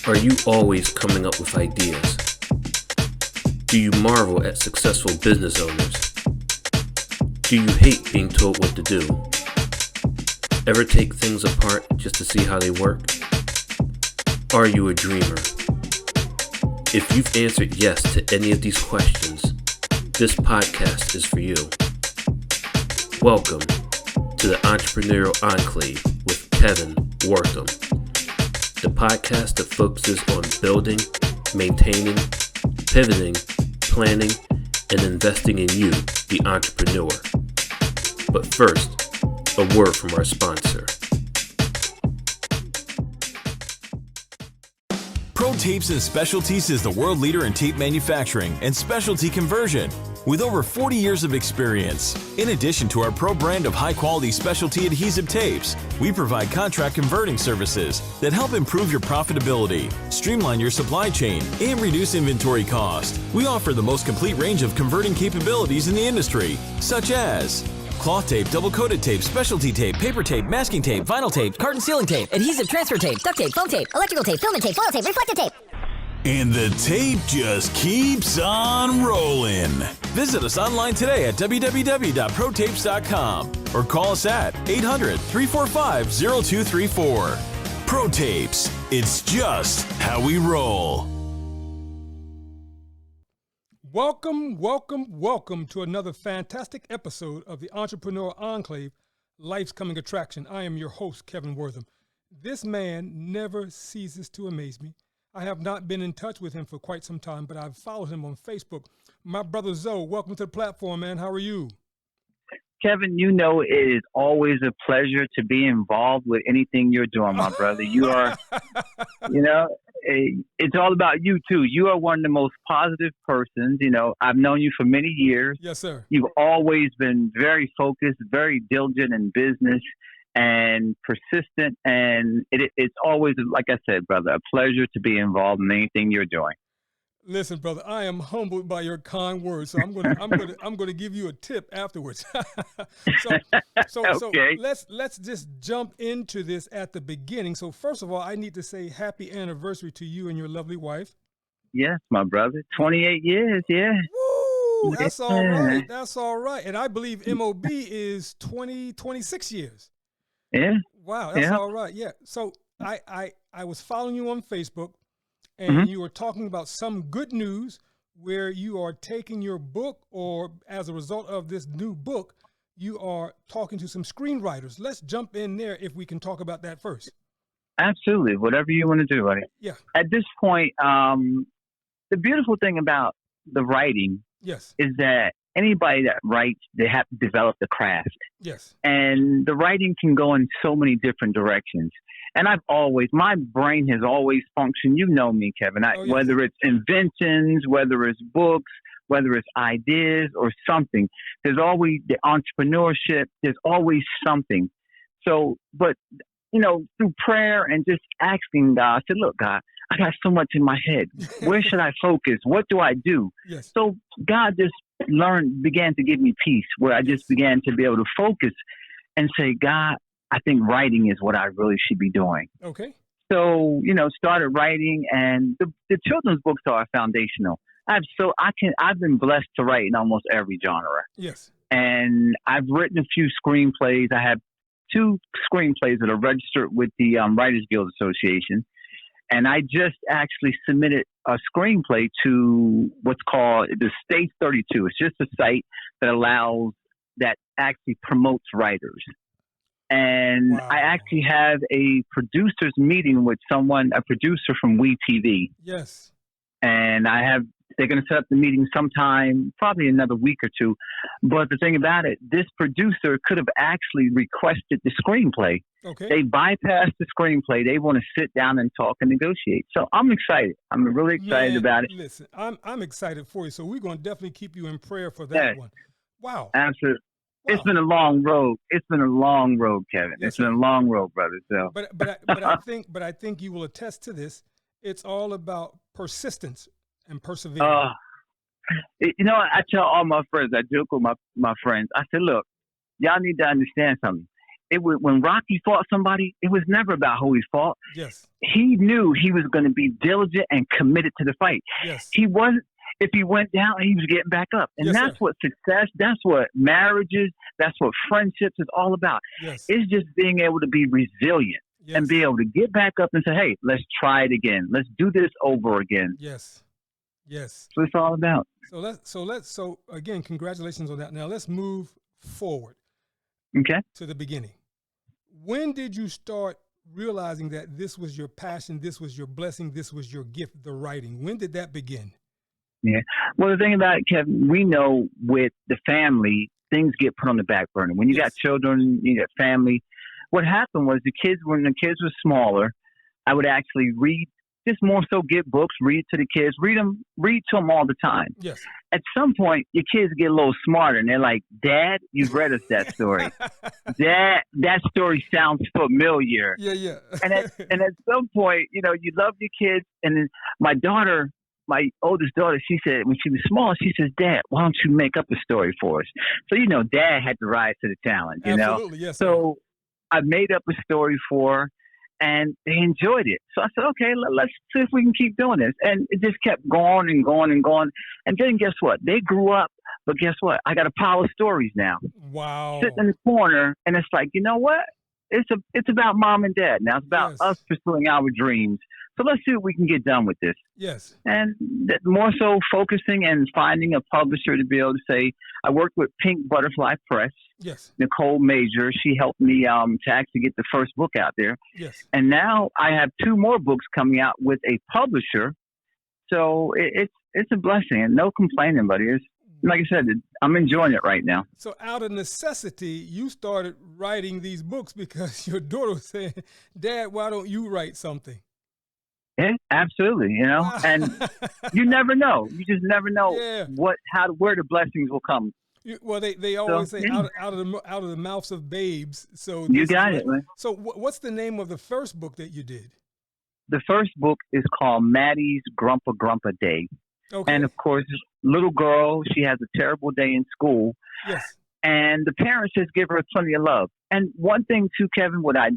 Are you always coming up with ideas? Do you marvel at successful business owners? Do you hate being told what to do? Ever take things apart just to see how they work? Are you a dreamer? If you've answered yes to any of these questions, this podcast is for you. Welcome to the Entrepreneurial Enclave with Kevin Wortham, the podcast that focuses on building, maintaining, pivoting, planning, and investing in you, the entrepreneur. But first, a word from our sponsor. Pro Tapes and Specialties is the world leader in tape manufacturing and specialty conversion with over 40 years of experience. In addition to our pro brand of high-quality specialty adhesive tapes, we provide contract converting services that help improve your profitability, streamline your supply chain, and reduce inventory cost. We offer the most complete range of converting capabilities in the industry, such as cloth tape, double-coated tape, specialty tape, paper tape, masking tape, vinyl tape, carton sealing tape, adhesive transfer tape, duct tape, foam tape, electrical tape, filament tape, foil tape, reflective tape. And the tape just keeps on rolling. Visit us online today at www.protapes.com or call us at 800-345-0234. Pro Tapes, it's just how we roll. Welcome to another fantastic episode of the Entrepreneurial Enclave, Life's Coming Attraction. I am your host, Kevin Wortham. This man never ceases to amaze me. I have not been in touch with him for quite some time, but I've followed him on Facebook. My brother Zoe, welcome to the platform, man. How are you? Kevin, you know it is always a pleasure to be involved with anything you're doing, my brother. You are, it's all about you, too. You are one of the most positive persons. You know, I've known you for many years. Yes, sir. You've always been very focused, very diligent in business and persistent. And it's always, like I said, brother, a pleasure to be involved in anything you're doing. Listen, brother, I am humbled by your kind words, so I'm gonna give you a tip afterwards. So okay. let's just jump into this at the beginning. So first of all, I need to say happy anniversary to you and your lovely wife. Yes, my brother, 28 years, yeah. Woo! That's all right. That's all right. And I believe MOB is 26 years. Yeah. Wow, that's all right. Yeah. So I was following you on Facebook. And you were talking about some good news where you are taking your book, or as a result of this new book, you are talking to some screenwriters. Let's jump in there if we can talk about that first. Absolutely. Whatever you want to do, buddy. Yeah. At this point, the beautiful thing about the writing is that anybody that writes, they have to develop the craft. Yes. And the writing can go in so many different directions. And my brain has always functioned. You know me, Kevin. Whether it's inventions, whether it's books, whether it's ideas or something, there's always the entrepreneurship. There's always something. So, but, through prayer and just asking God, I said, look, God, I got so much in my head. Where should I focus? What do I do? Yes. So God just began to give me peace, where I just began to be able to focus and say, God, I think writing is what I really should be doing. Okay. So, started writing, and the children's books are foundational. I've been blessed to write in almost every genre. Yes. And I've written a few screenplays. I have 2 screenplays that are registered with the Writers Guild Association. And I just actually submitted a screenplay to what's called the Stage 32. It's just a site that actually promotes writers. And wow. I actually have a producer's meeting with a producer from WeTV. Yes. And they're going to set up the meeting sometime, probably another week or 2. But the thing about it, this producer could have actually requested the screenplay. Okay. They bypassed the screenplay. They want to sit down and talk and negotiate. So I'm excited. I'm really excited about it. Listen, I'm excited for you. So we're going to definitely keep you in prayer for that one. Wow. Absolutely. Wow. It's been a long road. It's been a long road, Kevin. Yes, it's been a long road, brother. So, I think you will attest to this. It's all about persistence and perseverance. I tell all my friends, I joke with my friends. I said, look, y'all need to understand something. when Rocky fought somebody, it was never about who he fought. Yes. He knew he was going to be diligent and committed to the fight. Yes. He wasn't. If he went down, he was getting back up. And yes, that's sir. what success, that's what marriages, that's what friendships is all about. Yes. It's just being able to be resilient Yes. and be able to get back up and say, hey, let's try it again. Let's do this over again. Yes. Yes. That's what it's all about. So again, congratulations on that. Now let's move forward. Okay. To the beginning. When did you start realizing that this was your passion, this was your blessing, this was your gift, the writing? When did that begin? Yeah. Well, the thing about it, Kevin, we know with the family, things get put on the back burner. When you Yes. got children, you got family. What happened was when the kids were smaller, I would actually read, just more so get books, read to the kids, read to them all the time. Yes. At some point, your kids get a little smarter, and they're like, Dad, you've read us that story. Dad, that story sounds familiar. Yeah, yeah. and at some point, you love your kids. And then my oldest daughter, she said, when she was small, she says, Dad, why don't you make up a story for us? So, Dad had to rise to the challenge, Absolutely, yes. So I made up a story for her, and they enjoyed it. So I said, okay, let's see if we can keep doing this. And it just kept going and going and going. And then guess what? They grew up, but guess what? I got a pile of stories now. Wow. Sitting in the corner, and it's like, you know what? It's about mom and dad. Now it's about Yes. us pursuing our dreams. So let's see what we can get done with this. Yes. And more so focusing and finding a publisher to be able to say, I worked with Pink Butterfly Press, Yes. Nicole Major. She helped me to actually get the first book out there. Yes. And now I have 2 more books coming out with a publisher. So it's a blessing, and no complaining, buddy. It's, like I said, I'm enjoying it right now. So out of necessity, you started writing these books because your daughter was saying, Dad, why don't you write something? Yeah, absolutely. Wow. And you never know. You just never know Yeah. where the blessings will come. Well, they always say yeah. out of the mouths of babes. So You this is got what- it, man. So what's the name of the first book that you did? The first book is called Maddie's Grumpa Day. Okay. And of course, little girl, she has a terrible day in school. Yes. And the parents just give her plenty of love. And one thing too, Kevin, what I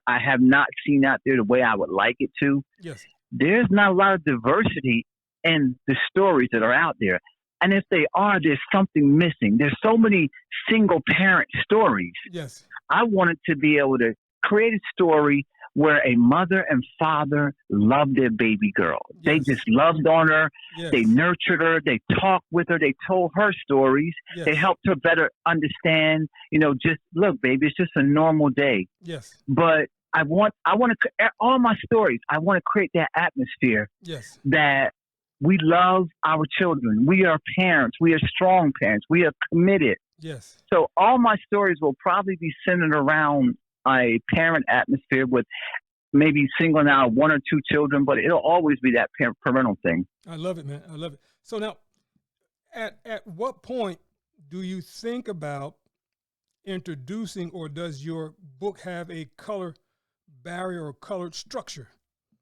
have not seen out there the way I would like it to, Yes. there's not a lot of diversity in the stories that are out there. And if they are, there's something missing. There's so many single parent stories. Yes. I wanted to be able to create a story where a mother and father loved their baby girl. Yes. They just loved on her. Yes. They nurtured her. They talked with her. They told her stories. Yes. They helped her better understand, just look, baby, it's just a normal day. Yes. But I want to, all my stories, I want to create that atmosphere Yes. that we love our children. We are parents. We are strong parents. We are committed. Yes. So all my stories will probably be centered around a parent atmosphere with maybe singling out 1 or 2 children, but it'll always be that parental thing. I love it, man. I love it. So now, at what point do you think about introducing, or does your book have a color barrier or colored structure?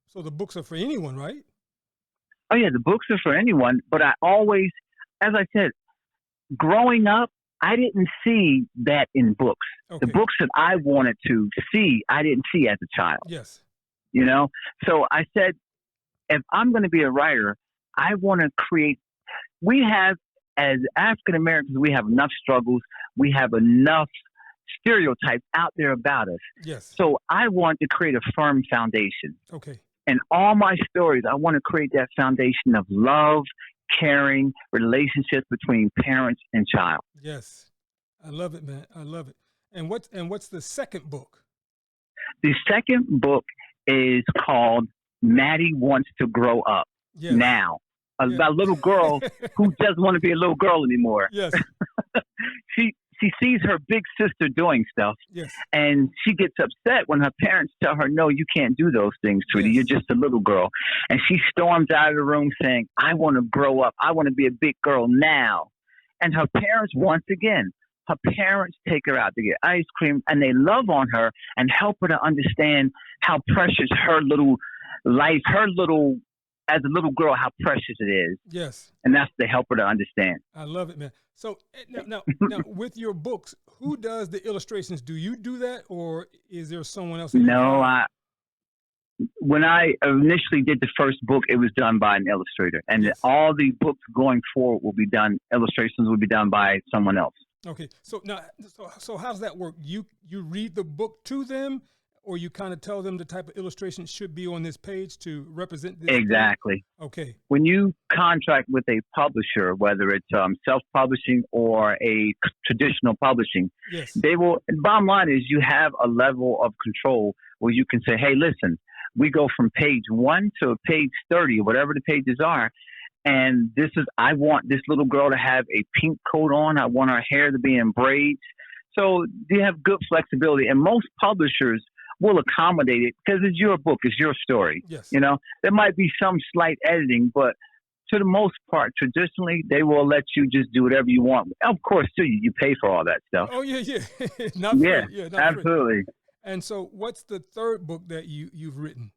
So the books are for anyone, right? Oh, yeah, the books are for anyone, but I always, as I said, growing up, I didn't see that in books. Okay. The books that I wanted to see, I didn't see as a child. Yes. So I said, if I'm going to be a writer, I want to create, we have, as African Americans, we have enough struggles. We have enough stereotypes out there about us. Yes. So I want to create a firm foundation. Okay. And all my stories, I want to create that foundation of love, caring, relationships between parents and child. Yes. I love it, man. I love it. And what's the second book? The second book is called Maddy Wants to Grow Up Yes. Now. Yeah. About a little girl who doesn't want to be a little girl anymore. Yes. She sees her big sister doing stuff, Yes. and she gets upset when her parents tell her, no, you can't do those things, sweetie. Yes. You're just a little girl. And she storms out of the room saying, I want to grow up. I want to be a big girl now. And her parents, once again, her parents take her out to get ice cream, and they love on her and help her to understand how precious her little life, as a little girl, how precious it is. Yes. And that's to help her to understand. I love it, man. So now, with your books, who does the illustrations? Do you do that, or is there someone else? No, when I initially did the first book, it was done by an illustrator, and Yes. all the books going forward will be done. Illustrations will be done by someone else. Okay, so now, so how does that work? You read the book to them, or you kind of tell them the type of illustration should be on this page to represent this? Exactly. Thing? Okay. When you contract with a publisher, whether it's self-publishing or a traditional publishing, Yes. they will. Bottom line is, you have a level of control where you can say, "Hey, listen, we go from page 1 to page 30, whatever the pages are, and I want this little girl to have a pink coat on. I want her hair to be in braids." So you have good flexibility, and most publishers will accommodate it because it's your book, it's your story. Yes. You know, there might be some slight editing, but to the most part, traditionally, they will let you just do whatever you want. Of course, too, you pay for all that stuff. Oh yeah. Not free. Yeah, not absolutely. Free. And so, what's the third book that you've written?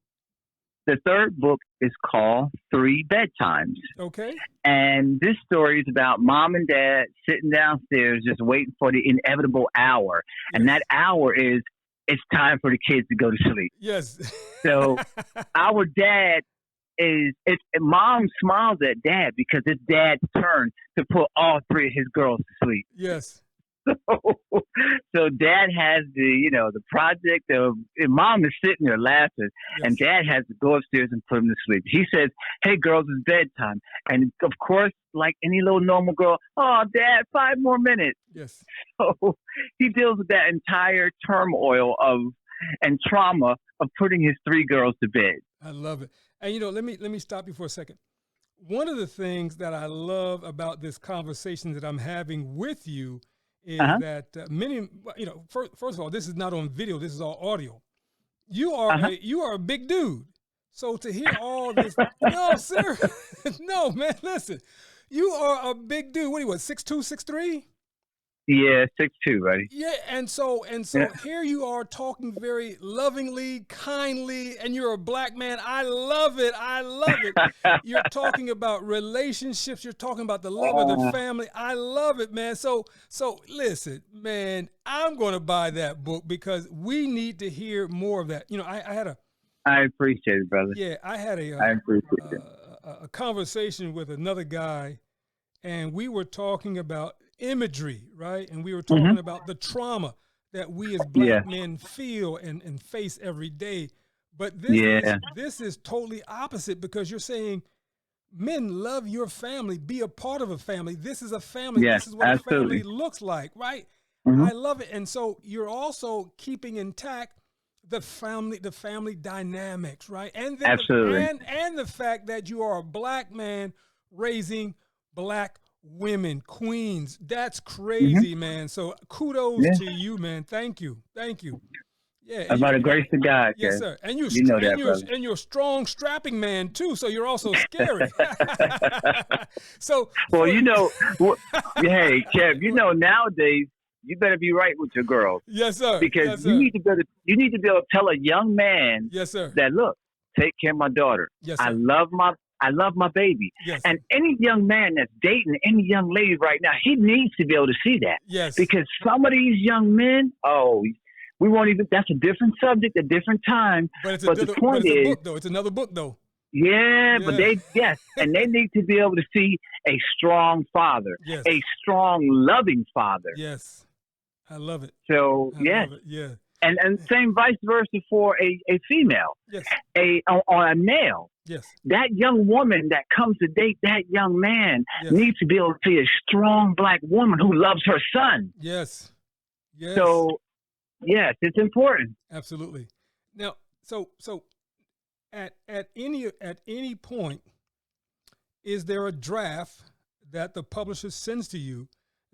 The third book is called Three Bedtimes. Okay. And this story is about mom and dad sitting downstairs just waiting for the inevitable hour. Yes. And that hour is, it's time for the kids to go to sleep. Yes. So our dad mom smiles at dad because it's dad's turn to put all three of his girls to sleep. Yes. So dad has the project of, and mom is sitting there laughing, Yes. and dad has to go upstairs and put them to sleep. He says, "Hey girls, it's bedtime." And of course, like any little normal girl, "Oh dad, 5 more minutes." Yes. So he deals with that entire turmoil and trauma of putting his 3 girls to bed. I love it. And let me stop you for a second. One of the things that I love about this conversation that I'm having with you is that many, first of all, this is not on video. This is all audio. You are a big dude. So to hear all this, no, sir, no, man, listen, you are a big dude. What are you, 6'2", 6'3"? Yeah, 6'2", buddy. Yeah, and so here you are talking very lovingly, kindly, and you're a black man. I love it. You're talking about relationships. You're talking about the love of the family. I love it, man. So listen, man, I'm going to buy that book because we need to hear more of that. I appreciate it, brother. Yeah, I had a conversation with another guy, and we were talking about imagery, right? And we were talking about the trauma that we as black men feel and face every day. But this is totally opposite, because you're saying, men, love your family, be a part of a family. This is a family. Yes, this is what absolutely. a family looks like, right? I love it. And so you're also keeping intact the family dynamics, right? And then absolutely. And the fact that you are a black man raising black women, queens. That's crazy, man. So kudos to you, man. Thank you. Yeah, by the grace of God. Yes, sir. And you're a strong, strapping man too. So you're also scary. Hey, Kev. Nowadays you better be right with your girls. Yes, sir. Because you need to be able to tell a young man, yes, sir, that look, take care of my daughter. Yes, sir. I love my baby. Yes. And any young man that's dating any young lady right now, he needs to be able to see that. Yes. Because some of these young men, we won't even, that's a different subject, a different time. But the point is, it's another book though. Yeah, but and they need to be able to see a strong father, a strong, loving father. Yes. I love it. So, love it. Yeah. And same vice versa for a female. Yes. On a male. Yes. That young woman that comes to date that young man needs to be able to see a strong black woman who loves her son. Yes. Yes. So, yes, it's important. Absolutely. Now, so at any point, is there a draft that the publisher sends to you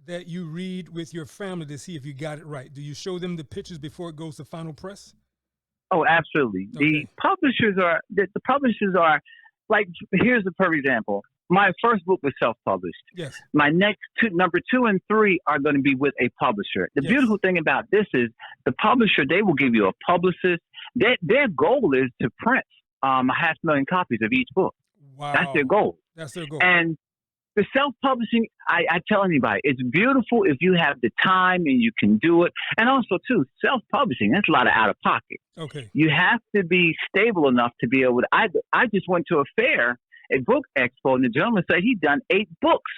that you read with your family to see if you got it right? Do you show them the pictures before it goes to final press? Oh, absolutely. Okay. The publishers are like, here's a perfect example. My first book was self-published. Yes. My next number 2 and 3 are going to be with a publisher. The beautiful thing about this is the publisher, they will give you a publicist. Their goal is to print 500,000 copies of each book. Wow. That's their goal. That's their goal. And the self-publishing, I tell anybody, it's beautiful if you have the time and you can do it. And also, too, self-publishing, that's a lot of out-of-pocket. Okay. You have to be stable enough to be able to. I just went to a fair, a book expo, and the gentleman said he'd done 8 books.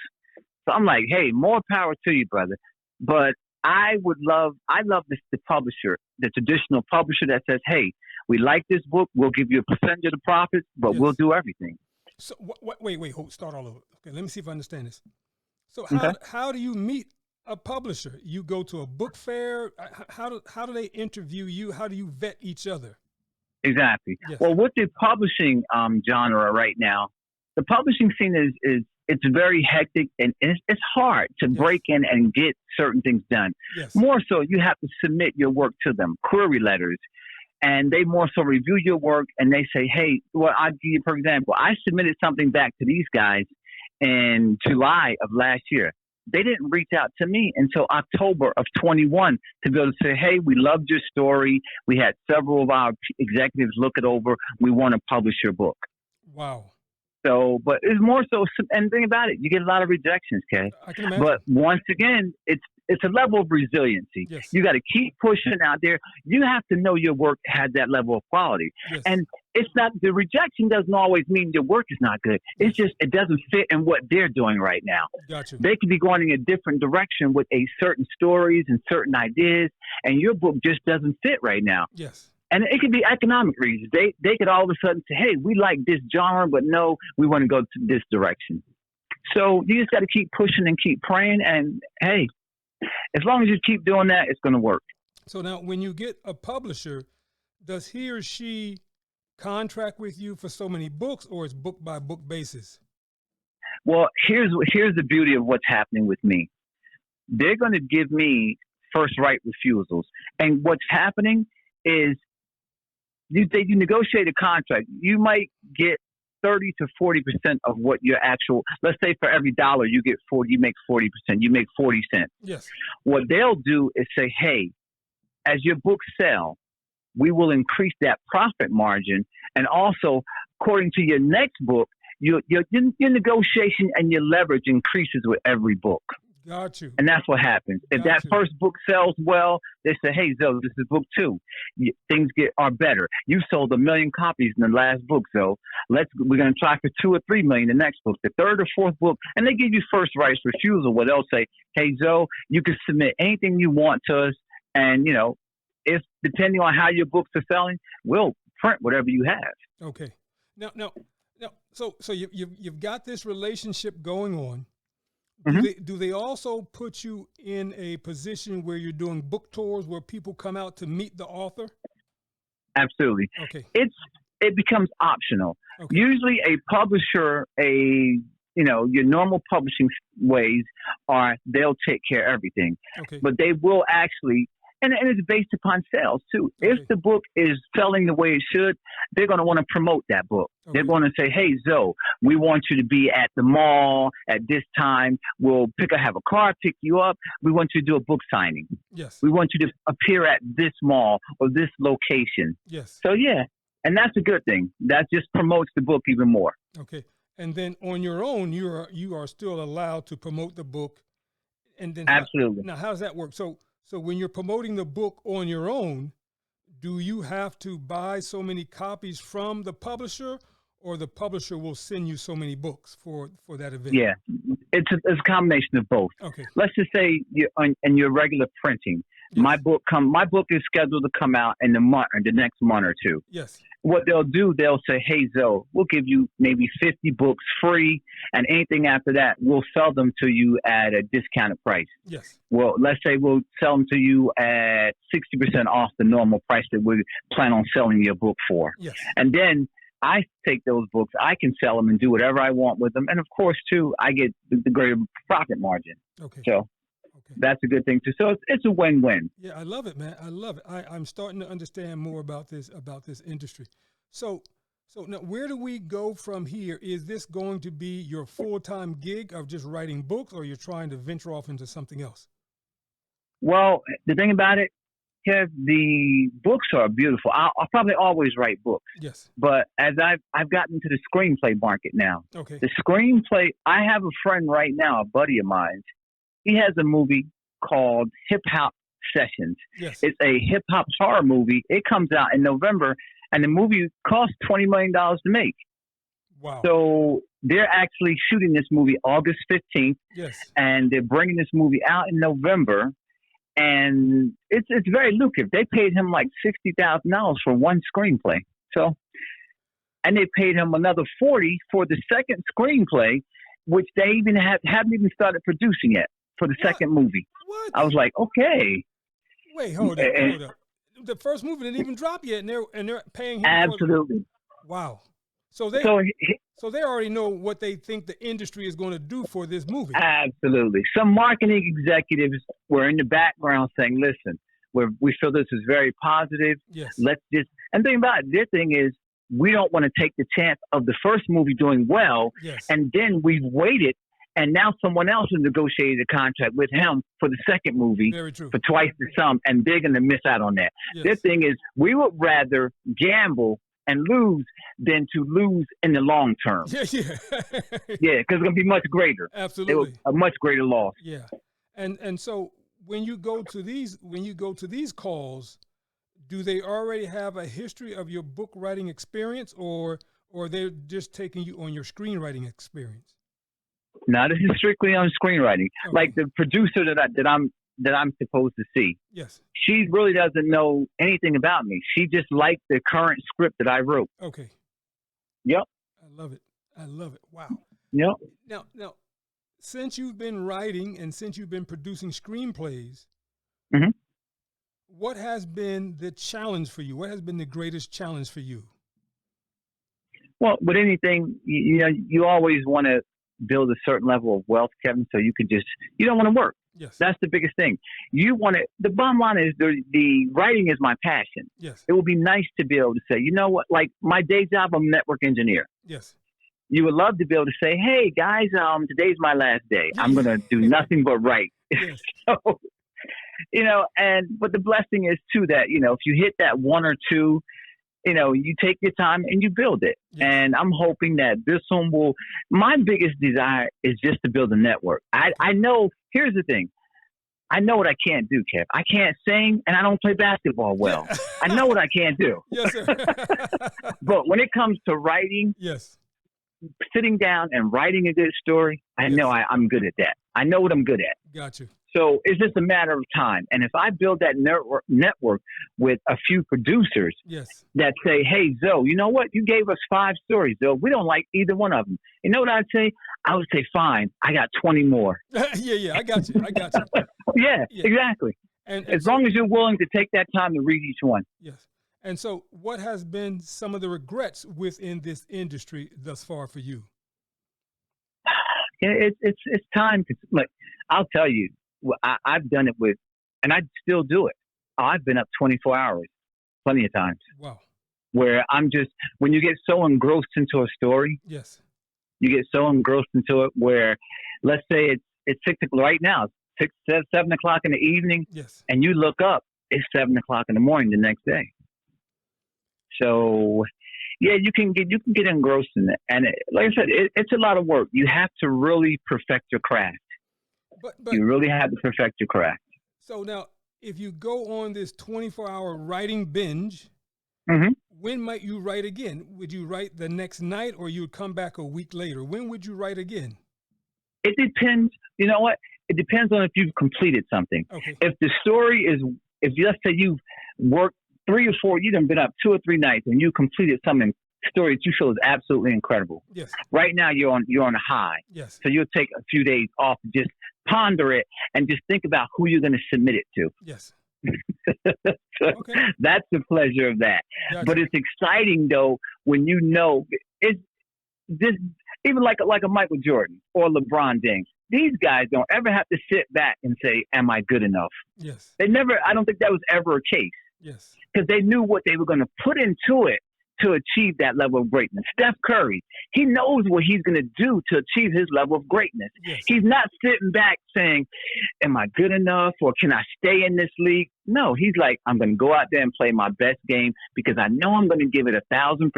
So I'm like, hey, more power to you, brother. But I love the publisher, the traditional publisher that says, hey, we like this book. We'll give you a percentage of the profits, but we'll do everything. So wait, hold, start all over. Okay, let me see if I understand this. So Okay. how do you meet a publisher? You go to a book fair. How do they interview you? How do you vet each other? Exactly. Yes. Well, with the publishing genre right now, the publishing scene is it's very hectic and it's hard to break in and get certain things done. Yes. More so, you have to submit your work to them, query letters. And they more so review your work and they say, hey, well, I'll give you, for example, I submitted something back to these guys in July of last year. They didn't reach out to me until October of 21 to be able to say, hey, we loved your story. We had several of our executives look it over. We want to publish your book. Wow. So, but it's more so, and think about it, you get a lot of rejections, Kay. I can imagine. But once again, it's a level of resiliency. Yes. You got to keep pushing out there. You have to know your work has that level of quality. Yes. And it's not, the rejection doesn't always mean your work is not good. It's just, it doesn't fit in what they're doing right now. Gotcha. They could be going in a different direction with certain stories and certain ideas, and your book just doesn't fit right now. Yes. And it could be economic reasons. They could all of a sudden say, hey, we like this genre, but no, we want to go to this direction. So you just got to keep pushing and keep praying. And hey, as long as you keep doing that, it's going to work. So now when you get a publisher, does he or she contract with you for so many books, or it's book by book basis? Well, here's the beauty of what's happening with me. They're going to give me first right refusals. And what's happening is you negotiate a contract. You might get 30 to 40% of what your actual, let's say for every dollar you get 40, you make 40%, you make 40 cents. Yes. What they'll do is say, hey, as your books sell, we will increase that profit margin. And also, according to your next book, your negotiation and your leverage increases with every book. Got you. And that's what happens. If that first book sells well, they say, hey, Zoe, this is book 2. Things are better. You sold 1 million copies in the last book, Zoe. We're going to try for 2 or 3 million in the next book, the third or fourth book. And they give you first rights refusal where they'll say, hey, Zoe, you can submit anything you want to us. And, if depending on how your books are selling, we'll print whatever you have. Okay. Now, so you've got this relationship going on. Do they also put you in a position where you're doing book tours where people come out to meet the author? Absolutely. Okay. It becomes optional. Okay. Usually a publisher, your normal publishing ways are they'll take care of everything. Okay. But they will actually, and it's based upon sales too. Okay. If the book is selling the way it should, they're going to want to promote that book. Okay. They're going to say, hey, Zoe, we want you to be at the mall at this time. We'll have a car pick you up. We want you to do a book signing. Yes. We want you to appear at this mall or this location. Yes. So, yeah, and that's a good thing. That just promotes the book even more. Okay. And then on your own, you are still allowed to promote the book. And then Absolutely. Now, how does that work? So when you're promoting the book on your own, do you have to buy so many copies from the publisher, or the publisher will send you so many books for that event? Yeah, it's a combination of both. Okay. Let's just say in your regular printing, yes. my book is scheduled to come out in the next month or two. Yes. What they'll do, they'll say, hey, Zoe, we'll give you maybe 50 books free, and anything after that, we'll sell them to you at a discounted price. Yes. Well, let's say we'll sell them to you at 60% off the normal price that we plan on selling your book for. Yes. And then I take those books, I can sell them and do whatever I want with them. And of course, too, I get the greater profit margin. Okay. So that's a good thing too. So it's a win-win. Yeah, I love it, man. I love it. I'm starting to understand more about this industry. So now where do we go from here? Is this going to be your full-time gig of just writing books, or you're trying to venture off into something else? Well, the thing about it, Kev, the books are beautiful. I'll probably always write books. Yes. But as I've gotten into the screenplay market now. Okay. The screenplay, I have a friend right now, a buddy of mine. He has a movie called Hip Hop Sessions. Yes. It's a hip hop horror movie. It comes out in November, and the movie cost $20 million to make. Wow. So they're actually shooting this movie August 15th. Yes. And they're bringing this movie out in November. And it's very lucrative. They paid him like $60,000 for one screenplay. So, and they paid him another $40 for the second screenplay, which they even haven't even started producing yet for the second movie. What? I was like, okay. Wait, hold up. The first movie didn't even drop yet, and they're paying him. Absolutely. Wow. So they already know what they think the industry is going to do for this movie. Absolutely. Some marketing executives were in the background saying, listen, we feel this is very positive. Yes. Let's just, and think about it, their thing is, we don't want to take the chance of the first movie doing well. Yes. And then we've waited, and now someone else has negotiated a contract with him for the second movie for twice the sum, and they're going to miss out on that. Yes. Their thing is, we would rather gamble and lose than to lose in the long term. Yeah. Yeah, because it's going to be much greater. Absolutely. It was a much greater loss. Yeah. And so when you go to these calls, do they already have a history of your book writing experience, or they're just taking you on your screenwriting experience? No, this is strictly on screenwriting. Okay. Like the producer that I'm supposed to see. Yes. She really doesn't know anything about me. She just liked the current script that I wrote. Okay. Yep. I love it. Wow. Yep. Now, since you've been writing and since you've been producing screenplays, mm-hmm. What has been the challenge for you? What has been the greatest challenge for you? Well, with anything, you always want to build a certain level of wealth, Kevin, so you don't want to work. Yes. That's the biggest thing. The bottom line is the writing is my passion. Yes. It would be nice to be able to say, you know what, like my day job, I'm a network engineer. Yes. You would love to be able to say, hey guys, today's my last day. I'm going to do nothing but write. Yes. So, but the blessing is too that, if you hit that one or two, you take your time and you build it. Yes. And I'm hoping that this one my biggest desire is just to build a network. I know, here's the thing. I know what I can't do, Kev. I can't sing and I don't play basketball well. I know what I can't do. Yes, sir. But when it comes to writing, yes, sitting down and writing a good story, I know I'm good at that. I know what I'm good at. Got you. So it's just a matter of time. And if I build that network with a few producers that say, hey, Zoe, you know what? You gave us 5 stories, Zoe. We don't like either one of them. You know what I'd say? I would say, fine, I got 20 more. Yeah, I got you. Yeah, exactly. And as long as you're willing to take that time to read each one. Yes. And so what has been some of the regrets within this industry thus far for you? It's time. Like, I'll tell you, I've done it with, and I still do it. I've been up 24 hours, plenty of times. Wow. Where when you get so engrossed into a story, yes, you get so engrossed into it where, let's say it's 6 o'clock right now, 7 o'clock in the evening, yes, and you look up, it's 7 o'clock in the morning the next day. So, yeah, you can get engrossed in it, and like I said, it's a lot of work. You have to really perfect your craft. But you really have to perfect your craft. So now, if you go on this 24-hour writing binge, mm-hmm. when might you write again? Would you write the next night, or you would come back a week later? When would you write again? It depends. You know what? It depends on if you've completed something. Okay. If the story is, let's say you've worked 3 or 4, you've been up 2 or 3 nights, and you completed something. Story that you feel is absolutely incredible. Yes. Right now you're on a high. Yes. So you'll take a few days off and just ponder it and just think about who you're going to submit it to. Yes. Okay. That's the pleasure of that. Gotcha. But it's exciting though when it's this, even like a Michael Jordan or LeBron James. These guys don't ever have to sit back and say, "Am I good enough?" Yes. They never. I don't think that was ever a case. Yes. Because they knew what they were going to put into it to achieve that level of greatness. Steph Curry, he knows what he's going to do to achieve his level of greatness. Yes. He's not sitting back saying, am I good enough or can I stay in this league? No, he's like, I'm going to go out there and play my best game because I know I'm going to give it 1,000%,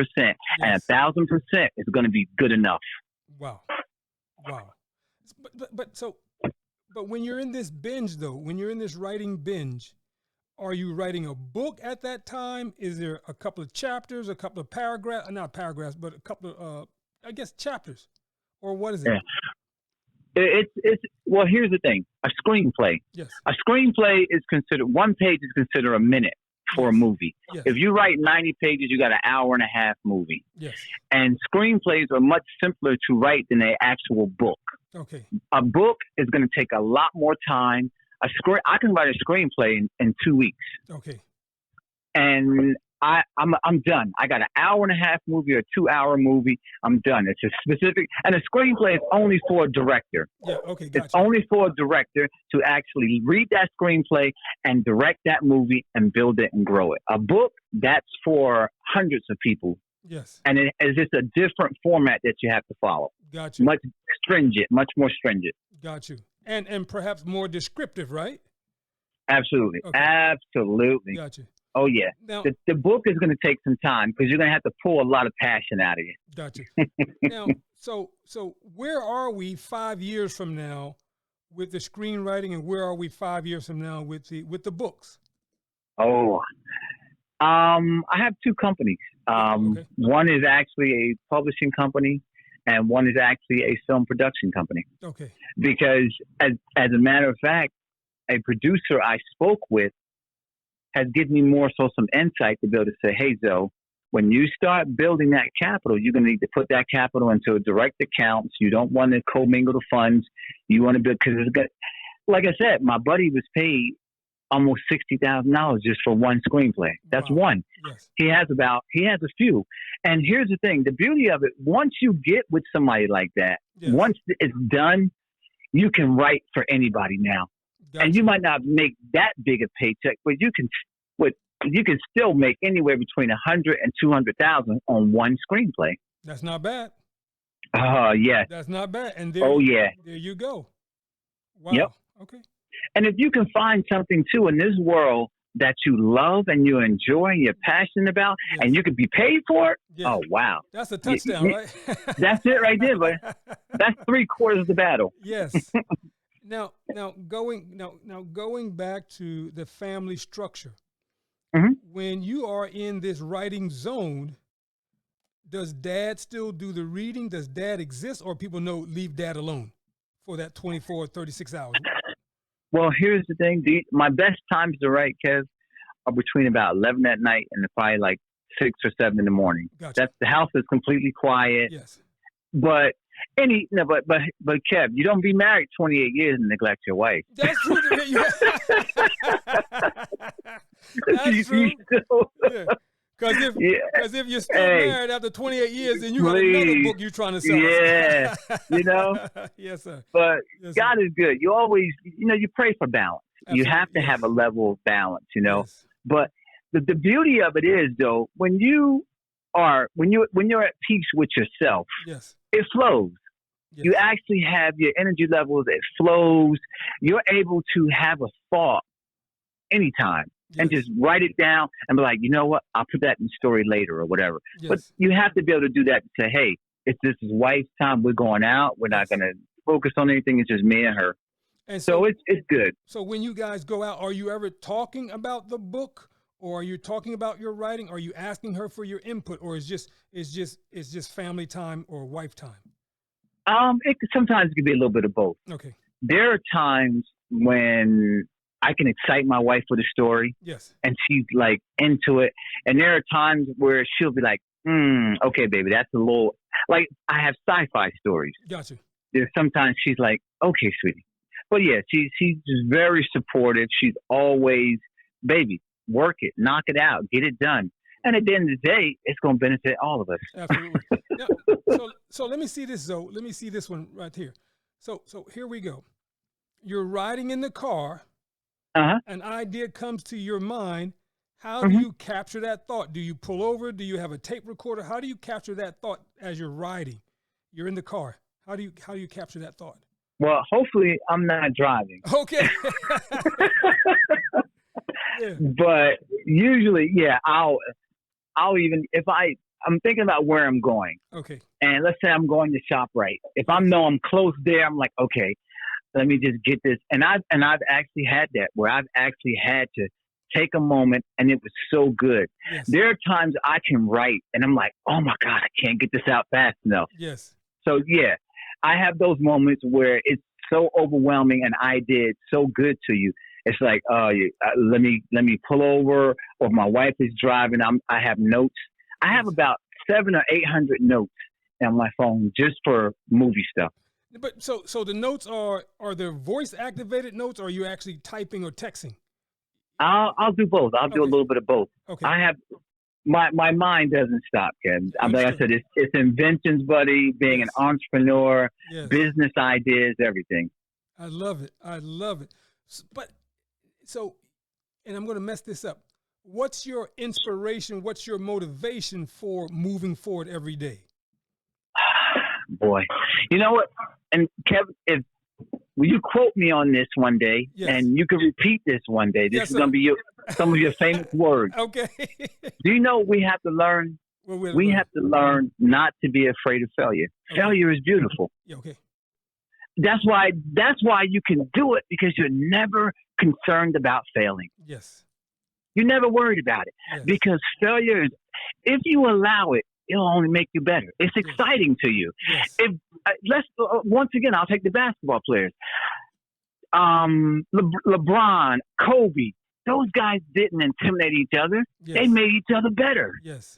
and 1,000% is going to be good enough. Wow. But when you're in this binge, though, when you're in this writing binge, are you writing a book at that time? Is there a couple of chapters, a couple of paragraphs, not paragraphs, but a couple of, I guess, chapters? Or what is it? Yeah. Well, here's the thing. A screenplay. Yes. A screenplay is considered, one page is considered a minute for a movie. Yes. If you write 90 pages, you got an hour and a half movie. Yes. And screenplays are much simpler to write than an actual book. Okay. A book is going to take a lot more time. I can write a screenplay in 2 weeks. Okay. And I'm done. I got an hour and a half movie or 2 hour movie. I'm done. It's a specific, and a screenplay is only for a director. Yeah. Okay. Gotcha. It's only for a director to actually read that screenplay and direct that movie and build it and grow it. A book, that's for hundreds of people. Yes. And it's just a different format that you have to follow. Got you. Much more stringent. Got you. And perhaps more descriptive, right? Absolutely. Okay. Absolutely. Got you. Oh, yeah. Now, the book is going to take some time because you're going to have to pull a lot of passion out of you. Got you. Now, so where are we 5 years from now with the screenwriting, and where are we 5 years from now with the books? Oh, I have two companies. Okay. One is actually a publishing company, and one is actually a film production company. Okay. Because as a matter of fact, a producer I spoke with has given me more so some insight to be able to say, hey, Zoe, when you start building that capital, you're going to need to put that capital into a direct account. So you don't want to commingle the funds. You want to build, because like I said, my buddy was paid almost $60,000 just for one screenplay. That's wow. one. Yes. He has a few. And here's the thing, the beauty of it, once you get with somebody like that, yes. once it's done, you can write for anybody now. Gotcha. And you might not make that big a paycheck, but you can still make anywhere between $100,000 and $200,000 on one screenplay. That's not bad. Yeah. That's not bad. And there you go. Wow. Yep. Okay. And if you can find something too in this world that you love and you enjoy and you're passionate about, yes. and you could be paid for it, yes. Oh wow. That's a touchdown, right? That's it right there, but that's 3/4 of the battle. Yes. Now going back to the family structure. Mm-hmm. When you are in this writing zone, does dad still do the reading? Does dad exist, or people know leave dad alone for that 24, 36 hours? Well, here's the thing. My best times to write, Kev, are between about 11 at night and probably like 6 or 7 in the morning. Gotcha. The house is completely quiet. Yes. But Kev, you don't be married 28 years and neglect your wife. That's true. That's true. Because if you're still married after 28 years, then you got another book you're trying to sell. Yeah, Yes, sir. But yes, God is good. You always, you pray for balance. Absolutely. You have to have a level of balance, Yes. But the beauty of it is, though, when you're at peace with yourself, yes, it flows. Yes. You actually have your energy levels. It flows. You're able to have a thought anytime. Yes. And just write it down and be like, you know what? I'll put that in the story later or whatever. Yes. But you have to be able to do that and say, hey, this is wife's time. We're going out. We're not going to focus on anything. It's just me and her. And so it's good. So when you guys go out, are you ever talking about the book, or are you talking about your writing? Are you asking her for your input, or is just family time or wife time? Sometimes it can be a little bit of both. Okay. There are times when I can excite my wife with a story. Yes. And she's like into it. And there are times where she'll be like, okay, baby, that's a little, like I have sci-fi stories. Gotcha. There's sometimes she's like, okay, sweetie. But yeah, she's just very supportive. She's always, baby, work it, knock it out, get it done. And at the end of the day, it's going to benefit all of us. Absolutely. Now, so let me see this, Zoe. Let me see this one right here. So here we go. You're riding in the car. Uh-huh. An idea comes to your mind. How do you capture that thought? Do you pull over? Do you have a tape recorder? How do you capture that thought as you're riding? You're in the car. How do you capture that thought? Well, hopefully I'm not driving. Okay. Yeah. But usually, yeah, I'll even, if I'm thinking about where I'm going. Okay. And let's say I'm going to ShopRite. If I know I'm close there, I'm like, okay, let me just get this. And I've actually had that where I've actually had to take a moment, and it was so good. Yes. There are times I can write, and I'm like, oh my God, I can't get this out fast enough. Yes. So yeah, I have those moments where it's so overwhelming, and I did so good to you. It's like, let me pull over, or my wife is driving. I have notes. I have about 700 or 800 notes on my phone just for movie stuff. But so the notes are they voice activated notes, or are you actually typing or texting? I'll do both. I'll do a little bit of both. Okay. I have my mind doesn't stop, Ken. Like I said, it's inventions, buddy. Being an entrepreneur, business ideas, everything. I love it. I love it. But and I'm going to mess this up. What's your inspiration? What's your motivation for moving forward every day? Boy, you know what? And Kevin, will you quote me on this one day, and you can repeat this one day? This is going to be some of your famous words. Okay. Do you know we have to learn? We have to learn not to be afraid of failure. Okay. Failure is beautiful. Yeah, okay. That's why you can do it, because you're never concerned about failing. Yes. You're never worried about it, because failure is, if you allow it, it'll only make you better. It's exciting to you. Yes. Let's once again, I'll take the basketball players. LeBron, Kobe, those guys didn't intimidate each other. Yes. They made each other better. Yes.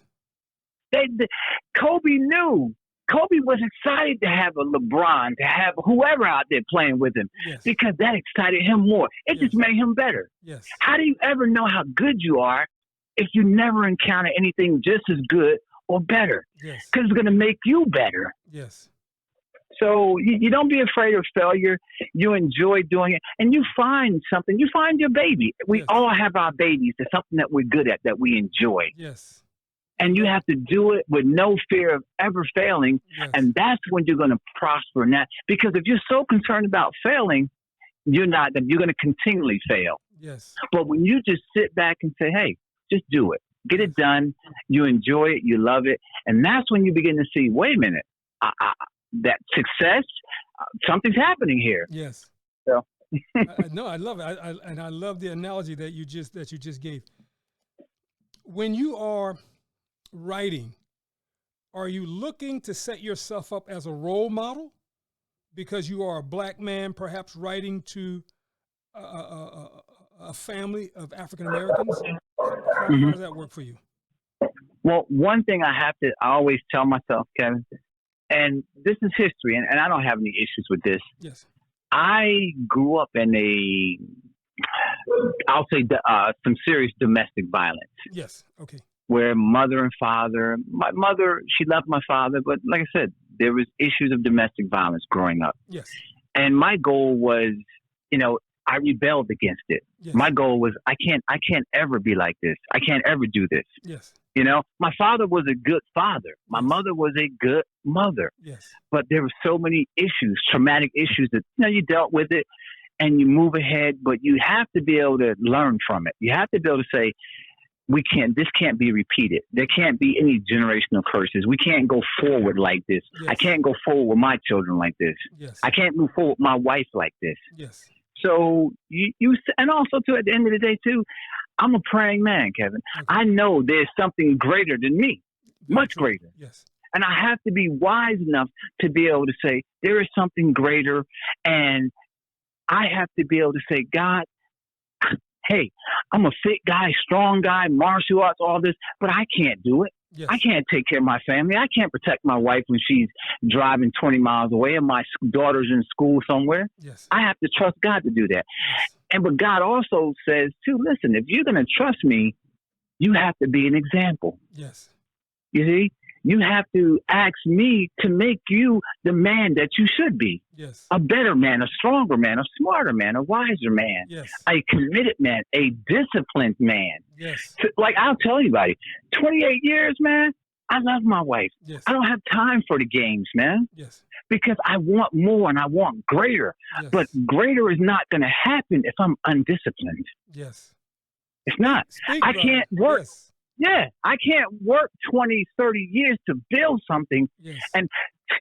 Kobe knew. Kobe was excited to have a LeBron, to have whoever out there playing with him, because that excited him more. It just made him better. Yes. How do you ever know how good you are if you never encounter anything just as good or better? Yes. Because it's going to make you better. Yes. So you don't be afraid of failure. You enjoy doing it, and you find something. You find your baby. We all have our babies. There's something that we're good at, that we enjoy. Yes. And you have to do it with no fear of ever failing. Yes. And that's when you're going to prosper in that. Because if you're so concerned about failing, you're going to continually fail. Yes. But when you just sit back and say, hey, just do it, get it done, you enjoy it, you love it. And that's when you begin to see, wait a minute, that success, something's happening here. Yes. So. No, I love it. And I love the analogy that you just gave. When you are writing, are you looking to set yourself up as a role model because you are a black man, perhaps writing to a family of African Americans? How does that work for you? Well, one thing I always tell myself, Kevin, and this is history, and I don't have any issues with this. Yes. I grew up in I'll say some serious domestic violence. Yes. Okay. Where my mother, she loved my father, but like I said, there was issues of domestic violence growing up. Yes. And my goal was, I rebelled against it. Yes. My goal was, I can't ever be like this. I can't ever do this. Yes. My father was a good father. My mother was a good mother. Yes. But there were so many issues, traumatic issues that, you dealt with it and you move ahead, but you have to be able to learn from it. You have to be able to say, this can't be repeated. There can't be any generational curses. We can't go forward like this. Yes. I can't go forward with my children like this. Yes. I can't move forward with my wife like this. Yes. So and also too, at the end of the day too, I'm a praying man, Kevin. Okay. I know there's something greater than me, much greater. Yes. And I have to be wise enough to be able to say, there is something greater. And I have to be able to say, God, hey, I'm a fit guy, strong guy, martial arts, all this, but I can't do it. Yes. I can't take care of my family. I can't protect my wife when she's driving 20 miles away and my daughter's in school somewhere. Yes. I have to trust God to do that. Yes. But God also says, too, listen, if you're going to trust me, you have to be an example. Yes. You see? you have to ask me to make you the man that you should be. Yes. A better man, a stronger man, a smarter man, a wiser man, yes. a committed man, a disciplined man. Yes. So, like, I'll tell anybody, 28 years, man, I love my wife. Yes. I don't have time for the games, man. Yes. Because I want more and I want greater. Yes. But greater is not going to happen if I'm undisciplined. Yes. It's not. I can't work. Yes. Yeah, I can't work 20, 30 years to build something. Yes. And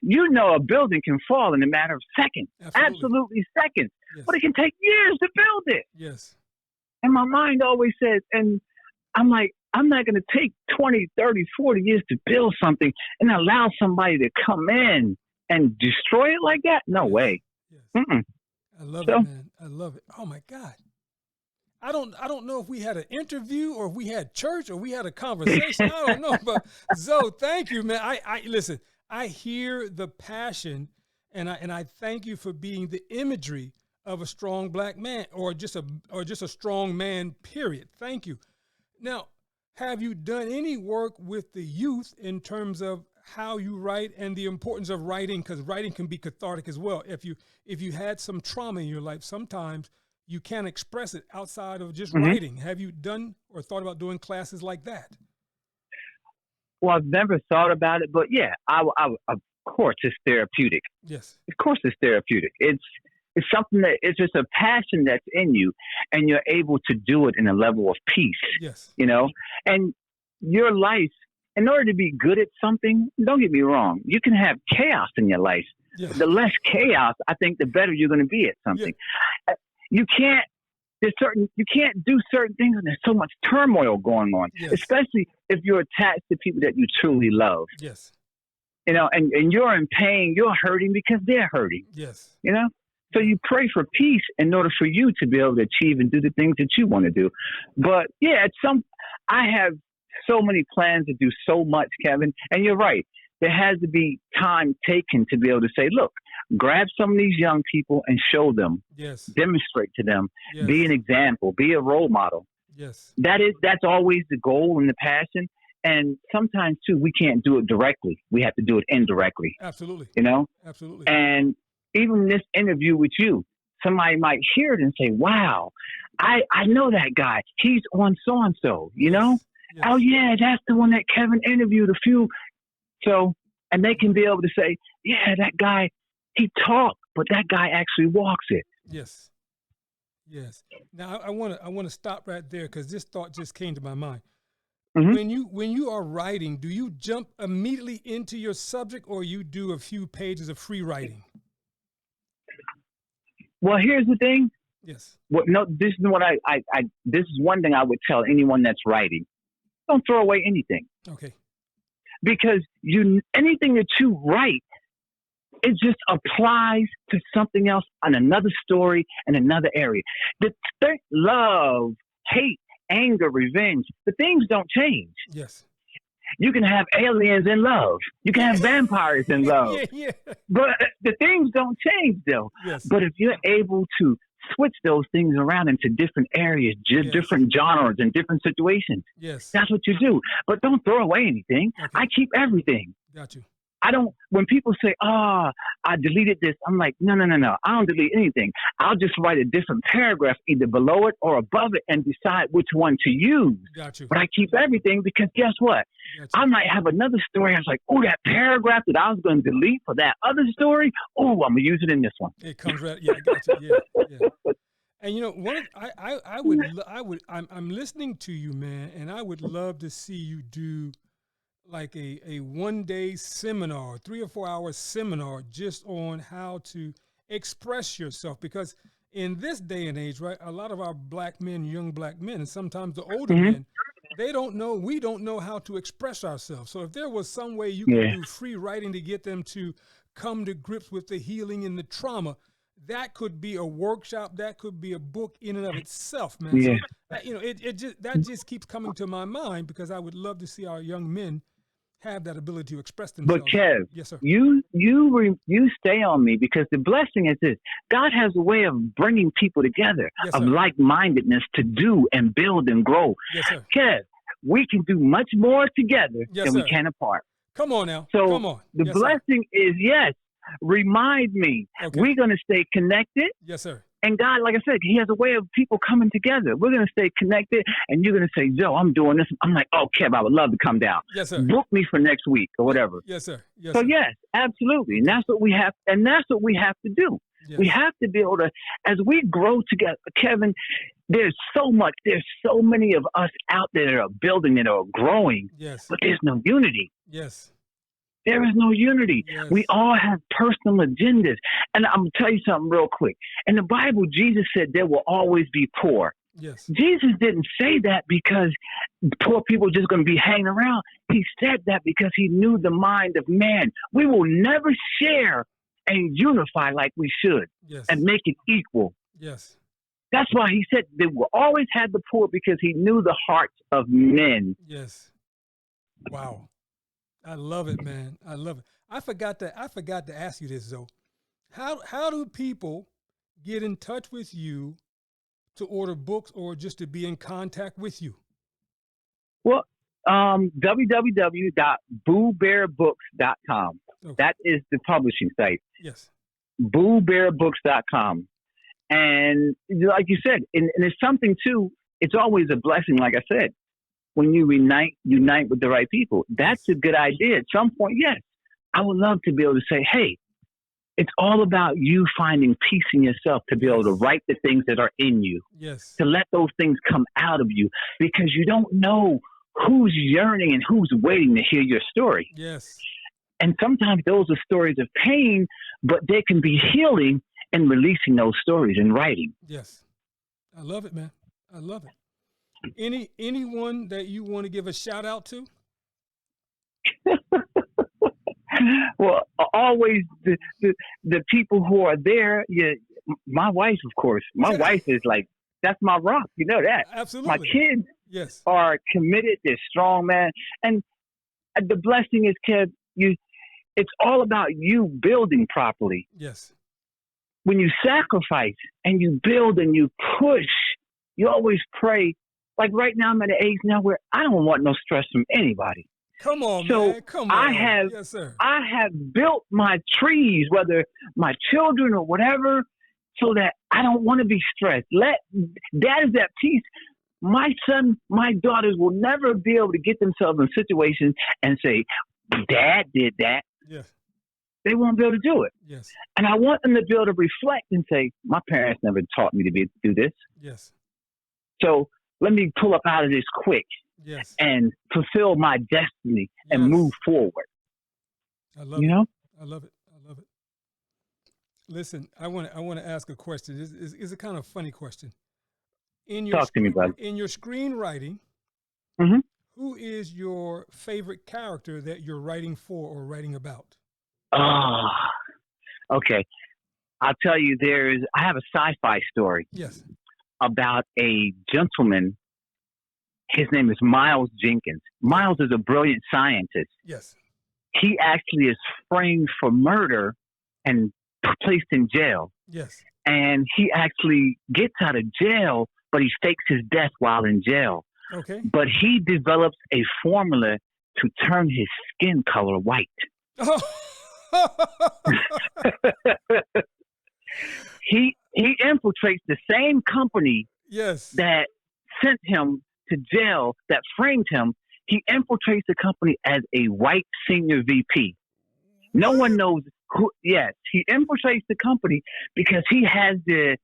a building can fall in a matter of seconds. Absolutely seconds. Yes. But it can take years to build it. Yes. And my mind always says, and I'm like, I'm not going to take 20, 30, 40 years to build something and allow somebody to come in and destroy it like that. No way. Yes. Mm-mm. I love it, man. I love it. Oh my God. I don't know if we had an interview or if we had church or we had a conversation. I don't know, but Zoe, thank you, man. I listen. I hear the passion, and I thank you for being the imagery of a strong black man, or just a strong man. Period. Thank you. Now, have you done any work with the youth in terms of how you write and the importance of writing? Because writing can be cathartic as well. If you had some trauma in your life, sometimes you can't express it outside of just writing. Have you done or thought about doing classes like that? Well, I've never thought about it, but yeah, of course it's therapeutic. Yes. Of course it's therapeutic. It's something that it's just a passion that's in you, and you're able to do it in a level of peace. Yes. And your life, in order to be good at something, don't get me wrong, you can have chaos in your life. Yeah. The less chaos, I think, the better you're going to be at something. Yeah. You can't do certain things when there's so much turmoil going on, yes. Especially if you're attached to people that you truly love. Yes. And you're in pain, you're hurting because they're hurting. Yes. So you pray for peace in order for you to be able to achieve and do the things that you want to do. But yeah, I have so many plans to do so much, Kevin. And you're right. There has to be time taken to be able to say, look, grab some of these young people and show them, yes. Demonstrate to them, yes. Be an example, be a role model. Yes. That's always the goal and the passion. And sometimes too, we can't do it directly. We have to do it indirectly. Absolutely. Absolutely. And even this interview with you, somebody might hear it and say, wow, I know that guy. He's on so-and-so, Yes. Oh yeah, that's the one that Kevin interviewed a few. So, and they can be able to say, yeah, that guy, he talked, but that guy actually walks it. Yes. Yes. Now I want to stop right there because this thought just came to my mind. Mm-hmm. When you are writing, do you jump immediately into your subject, or you do a few pages of free writing? Well, here's the thing. Yes. This is what this is one thing I would tell anyone that's writing. Don't throw away anything. Okay. Because anything that you write, it just applies to something else on another story and another area. Love, hate, anger, revenge, the things don't change. Yes. You can have aliens in love. You can have vampires in love. Yeah. But the things don't change, though. Yes. But if you're able to switch those things around into different areas, different genres and different situations, yes, that's what you do. But don't throw away anything. Okay. I keep everything. Got you. I don't, when people say, I deleted this, I'm like, no. I don't delete anything. I'll just write a different paragraph either below it or above it and decide which one to use. Got you. But I keep everything because guess what? I might have another story. I was like, that paragraph that I was going to delete for that other story, I'm going to use it in this one. It comes right. Yeah, I got you. Yeah. And I'm listening to you, man, and I would love to see you do like a one-day seminar, 3 or 4 hour seminar just on how to express yourself. Because in this day and age, right, a lot of our black men, young black men, and sometimes the older men, we don't know how to express ourselves. So if there was some way you could do free writing to get them to come to grips with the healing and the trauma, that could be a workshop, that could be a book in and of itself, man. Yeah. So, that just keeps coming to my mind because I would love to see our young men have that ability to express themselves. But Kev, yes, sir. You stay on me because the blessing is this: God has a way of bringing people together of like-mindedness to do and build and grow. Yes, sir. Kev, we can do much more together than we can apart. Come on now. So Come on. the Yes, blessing is, yes, remind me. Okay. We're going to stay connected. Yes, sir. And God, like I said, he has a way of people coming together. We're going to stay connected, and you're going to say, Joe, I'm doing this. I'm like, oh, Kev, I would love to come down. Yes, sir. Book me for next week or whatever. Yes, sir. Yes, So sir. yes, absolutely. And that's what we have. And that's what we have to do. Yes. We have to be able to, as we grow together, Kevin, there's so many of us out there that are building, that are growing, Yes. but there's no unity. Yes. There is no unity. Yes. We all have personal agendas. And I'm going to tell you something real quick. In the Bible, Jesus said there will always be poor. Yes. Jesus didn't say that because poor people are just going to be hanging around. He said that because he knew the mind of man. We will never share and unify like we should, Yes. and make it equal. Yes. That's why he said they will always have the poor, because he knew the hearts of men. Yes. Wow. I love it, man. I love it. I forgot to ask you this, Zoe. How do people get in touch with you to order books or just to be in contact with you? Well, www.boobearbooks.com. Okay. That is the publishing site. Yes. boobearbooks.com. And like you said, and it's something too, it's always a blessing, like I said, when you unite with the right people. That's a good idea. At some point, yes, I would love to be able to say, hey, it's all about you finding peace in yourself to be able to write the things that are in you. Yes. To let those things come out of you, because you don't know who's yearning and who's waiting to hear your story. Yes. And sometimes those are stories of pain, but they can be healing in releasing those stories and writing. Yes. I love it, man. I love it. Anyone that you want to give a shout out to? Well, always the people who are there. Yeah, my wife, of course. My wife is like, that's my rock. You know that. Absolutely. My kids Yes. are committed. They're strong, man. And the blessing is, Kev, it's all about you building properly. Yes. When you sacrifice and you build and you push, you always pray. Like right now, I'm at an age now where I don't want no stress from anybody. Come on, So man. Come on. Yes, sir. I have built my trees, whether my children or whatever, so that I don't want to be stressed. That is at peace. My son, my daughters will never be able to get themselves in situations and say, Dad did that. Yes. They won't be able to do it. Yes. And I want them to be able to reflect and say, my parents never taught me to do this. Yes. So let me pull up out of this quick Yes. and fulfill my destiny and Yes. move forward. I love You it. know? I love it. I love it. Listen, I want to ask a question. It's a kind of funny question. Talk to me, bud. In your screenwriting, Mhm. who is your favorite character that you're writing for or writing about? Okay. I'll tell you, I have a sci-fi story Yes. about a gentleman. His name is Miles Jenkins. Miles is a brilliant scientist. Yes. He actually is framed for murder and placed in jail. Yes. And he actually gets out of jail, but he fakes his death while in jail. Okay. But he develops a formula to turn his skin color white. He infiltrates the same company Yes. that sent him to jail, that framed him. He infiltrates the company as a white senior VP. No one knows who. Yes, he infiltrates the company because he has to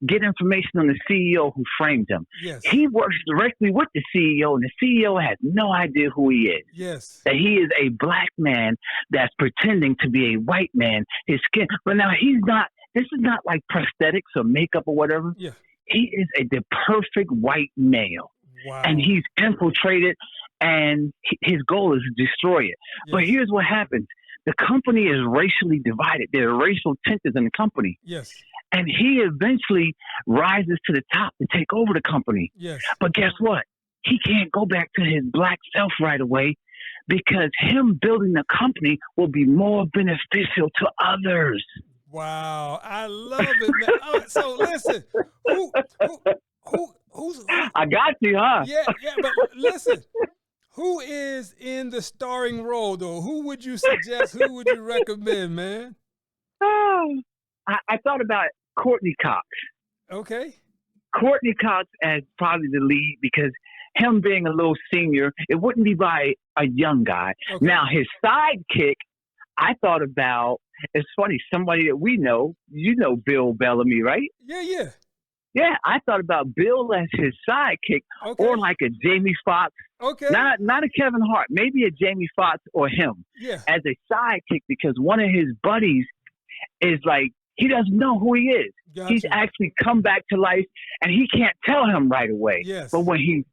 get information on the CEO who framed him. Yes. He works directly with the CEO, and the CEO has no idea who he is. Yes. That he is a black man that's pretending to be a white man. His skin, but now he's not. This is not like prosthetics or makeup or whatever. Yeah. He is the perfect white male, Wow. and he's infiltrated, and his goal is to destroy it. Yes. But here's what happens: the company is racially divided. There are racial tensions in the company, Yes. and he eventually rises to the top to take over the company. Yes. But guess what? He can't go back to his black self right away, because him building the company will be more beneficial to others. Wow. I love it, man. So listen, who's I got you, huh? yeah, but listen, Who is in the starring role, though? Who would you suggest? Who would you recommend, man? Oh, I thought about Courtney Cox. Okay. Courtney Cox as probably the lead because him being a little senior, it wouldn't be by a young guy. Okay. Now, his sidekick, I thought about, it's funny, somebody that we know, you know Bill Bellamy, right? Yeah. Yeah, I thought about Bill as his sidekick, or like a Jamie Foxx. Okay. Not a Kevin Hart, maybe a Jamie Foxx or him as a sidekick, because one of his buddies is like, he doesn't know who he is. Gotcha. He's actually come back to life, and he can't tell him right away. Yes. But when he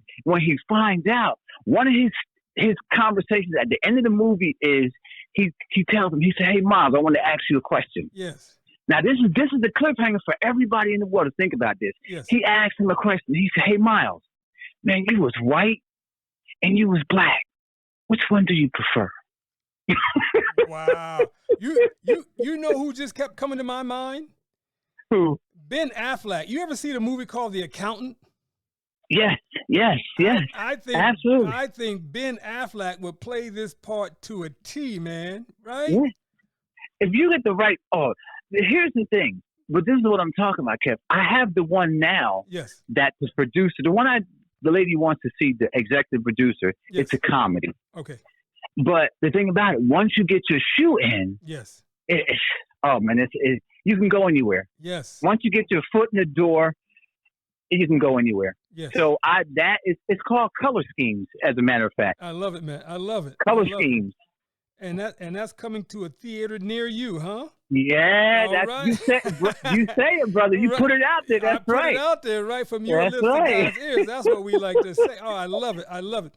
finds out, one of his conversations at the end of the movie is he tells him, he said, "Hey, Miles, I want to ask you a question." Yes. Now, this is the cliffhanger for everybody in the world to think about this. Yes. He asked him a question. He said, "Hey, Miles, man, you was white and you was black. Which one do you prefer?" Wow. You know who just kept coming to my mind? Who? Ben Affleck. You ever see the movie called The Accountant? Yes. I think absolutely. I think Ben Affleck would play this part to a T, man. Right? Yeah. If you get the right, here's the thing. But this is what I'm talking about, Kev. I have the one now. Yes. That the producer, the lady wants to see, the executive producer. Yes. It's a comedy. Okay. But the thing about it, once you get your shoe in, yes, you can go anywhere. Yes. Once you get your foot in the door, you can go anywhere. Yes. So it's called Color Schemes, as a matter of fact. I love it, man. I love it. Color Schemes. And that's coming to a theater near you, huh? Yeah, All right. you say it, brother. You right. put it out there. That's right. I put it out there, right, from your lips to God's ears. That's what we like to say. Oh, I love it.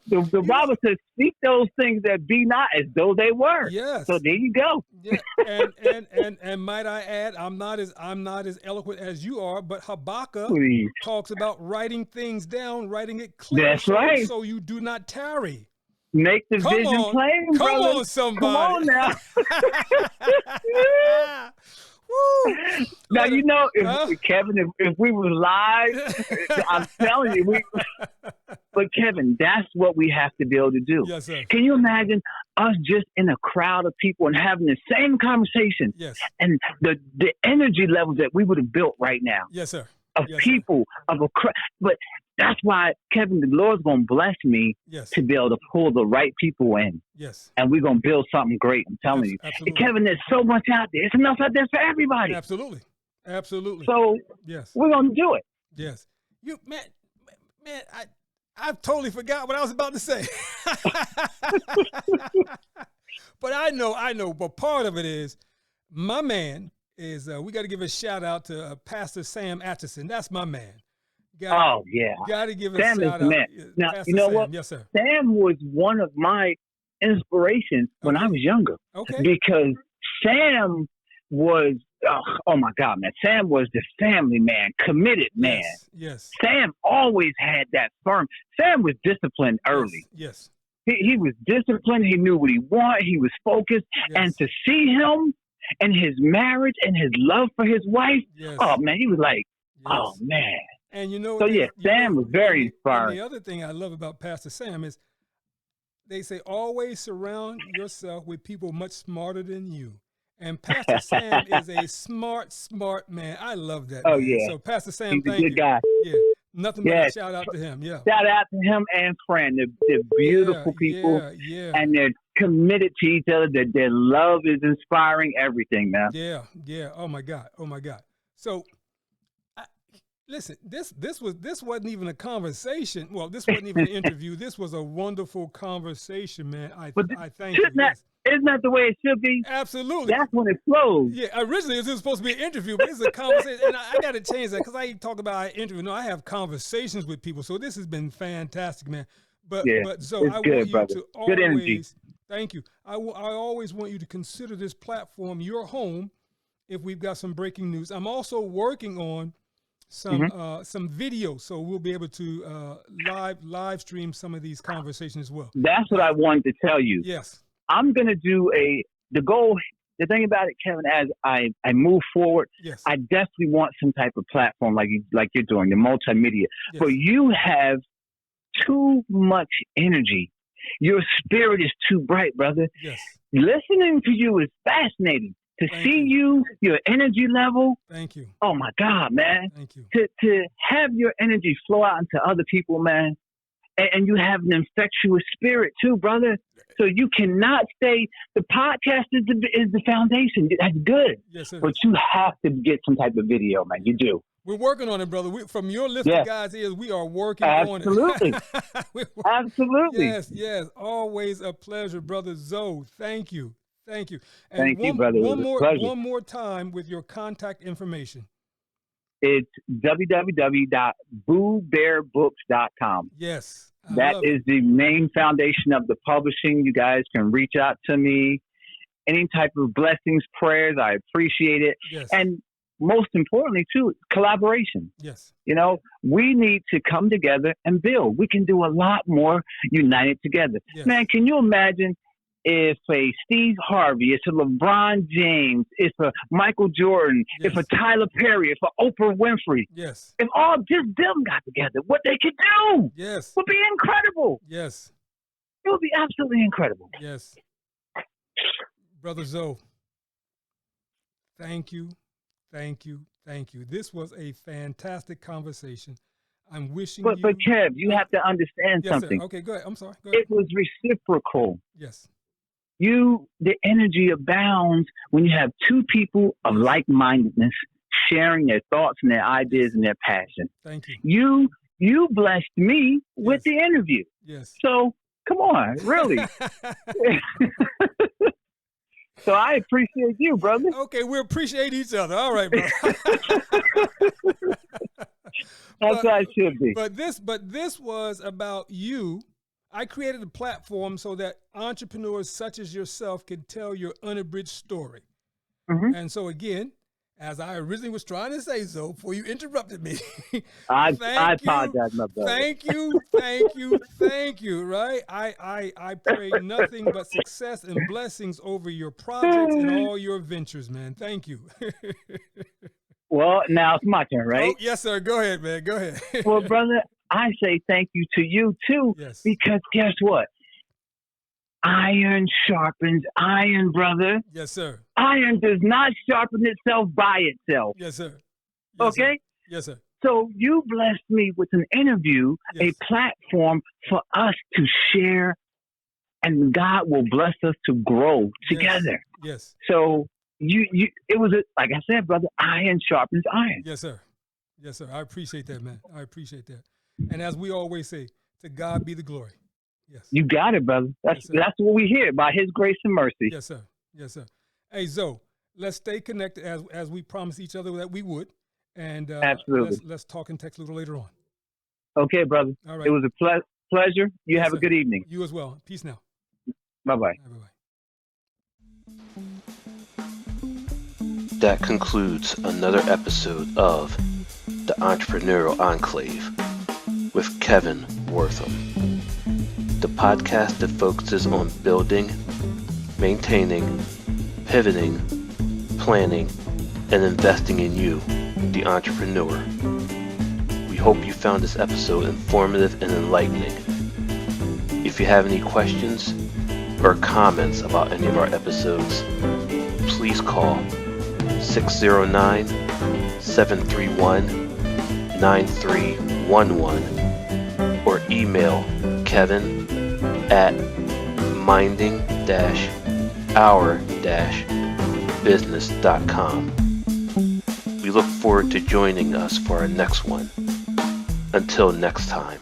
The Bible says, "Speak those things that be not as though they were." Yes. So there you go. Yeah. And might I add, I'm not as eloquent as you are, but Habakkuk talks about writing things down, writing it clear. That's right. So you do not tarry. Make the vision plain, brother. Come on, somebody. Come on now. Woo. Now, you know, Kevin, if we were live, I'm telling you, but Kevin, that's what we have to be able to do. Yes, sir. Can you imagine us just in a crowd of people and having the same conversation? Yes. And the energy levels that we would have built right now. Yes, sir. Of people, of a crowd. But that's why, Kevin, the Lord's going to bless me to be able to pull the right people in. Yes. And we're going to build something great. I'm telling you. Absolutely. And Kevin, there's so much out there. It's enough out there for everybody. Absolutely. So we're going to do it. Yes. Man, I totally forgot what I was about to say. But I know. But part of it is, my man is, we got to give a shout out to Pastor Sam Atchison. That's my man. Got to give a Sam shout is out. Man. Now, Pastor you know Sam. what? Yes, sir. Sam was one of my inspirations when I was younger. Okay. Because Sam was, oh my God, man. Sam was the family man, committed man. Yes. Sam always had that firm. Sam was disciplined early. Yes. He was disciplined. He knew what he wanted. He was focused. Yes. And to see him and his marriage and his love for his wife, oh man, he was like, oh man. And you know, Sam was very inspiring. The other thing I love about Pastor Sam is they say always surround yourself with people much smarter than you. And Pastor Sam is a smart man. I love that. Oh, man. yeah. So Pastor Sam, he's thank you. a good guy. Yeah. Nothing but a shout out to him. Yeah. Shout out to him and Fran. They're beautiful people. And they're committed to each other. Their love is inspiring everything, man. Yeah. Oh my God. So listen, this wasn't even a conversation. Well, this wasn't even an interview. This was a wonderful conversation, man. I thank you. Isn't that the way it should be? Absolutely. That's when it flows. Yeah, originally this was supposed to be an interview, but it's a conversation. And I got to change that because I talk about interview. No, I have conversations with people. So this has been fantastic, man. But so I want you to always, good energy. Thank you. I always want you to consider this platform your home if we've got some breaking news. I'm also working on some video, so we'll be able to live stream some of these conversations as well. That's what I wanted to tell you. Yes. I'm going to do the thing about it, Kevin, as I move forward, I definitely want some type of platform like you're doing, the multimedia. But you have too much energy Your spirit is too bright, brother. Yes. Listening to you is fascinating. To see you, your energy level. Thank you. Oh my God, man. Thank you. To have your energy flow out into other people, man. And you have an infectious spirit too, brother. So you cannot stay. The podcast is the foundation. That's good. Yes, sir. But you have to get some type of video, man. You do. We're working on it, brother. From your list of guys' ears, we are working Absolutely. on it. Absolutely. Yes. Always a pleasure, brother Zoe. Thank you. And Thank you, brother. One more time with your contact information. It's www.boobearbooks.com. Yes. That is the main foundation of the publishing. You guys can reach out to me. Any type of blessings, prayers, I appreciate it. Yes. And most importantly, too, collaboration. Yes. You know, we need to come together and build. We can do a lot more united together. Yes. Man, can you imagine if a Steve Harvey, if a LeBron James, if a Michael Jordan, yes. if a Tyler Perry, if a Oprah Winfrey, yes. if all just them got together, what they could do yes. would be incredible. Yes. It would be absolutely incredible. Yes. Brother Zoe, thank you. This was a fantastic conversation. I'm wishing But Kev, you have to understand something. Sir. Okay, go ahead. I'm sorry. Go ahead. It was reciprocal. Yes. The energy abounds when you have two people of like-mindedness sharing their thoughts and their ideas and their passion. Thank you. You blessed me with the interview. Yes. So come on, really. So I appreciate you, brother. Okay, we appreciate each other. All right, bro. That's how it should be. But this was about you. I created a platform so that entrepreneurs such as yourself can tell your unabridged story. Mm-hmm. And so again, as I originally was trying to say so before you interrupted me. I apologize, my brother. Thank you. Right? I pray nothing but success and blessings over your projects and all your ventures, man. Thank you. Well, now it's my turn, right? Oh, yes, sir. Go ahead, man. Go ahead. Well, brother, I say thank you to you too. Yes. Because guess what? Iron sharpens iron, brother. Yes, sir. Iron does not sharpen itself by itself. Yes, sir. Okay? Sir. Yes, sir. So you blessed me with an interview, a platform for us to share, and God will bless us to grow together. Yes. So it was like I said, brother, iron sharpens iron. Yes, sir. Yes, sir. I appreciate that, man. I appreciate that. And as we always say, to God be the glory. Yes. You got it, brother. That's what we hear, by his grace and mercy. Yes, sir. Yes, sir. Hey, Zoe, let's stay connected as we promised each other that we would. And absolutely. Let's talk and text a little later on. Okay, brother. All right. It was a pleasure. You have a good evening. You as well. Peace now. Bye-bye. Bye-bye. That concludes another episode of the Entrepreneurial Enclave with Kevin Wortham, the podcast that focuses on building, maintaining, pivoting, planning, and investing in you, the entrepreneur. We hope you found this episode informative and enlightening. If you have any questions or comments about any of our episodes, please call 609-731-9311 or email kevin@minding-our-business.com. We look forward to joining us for our next one. Until next time.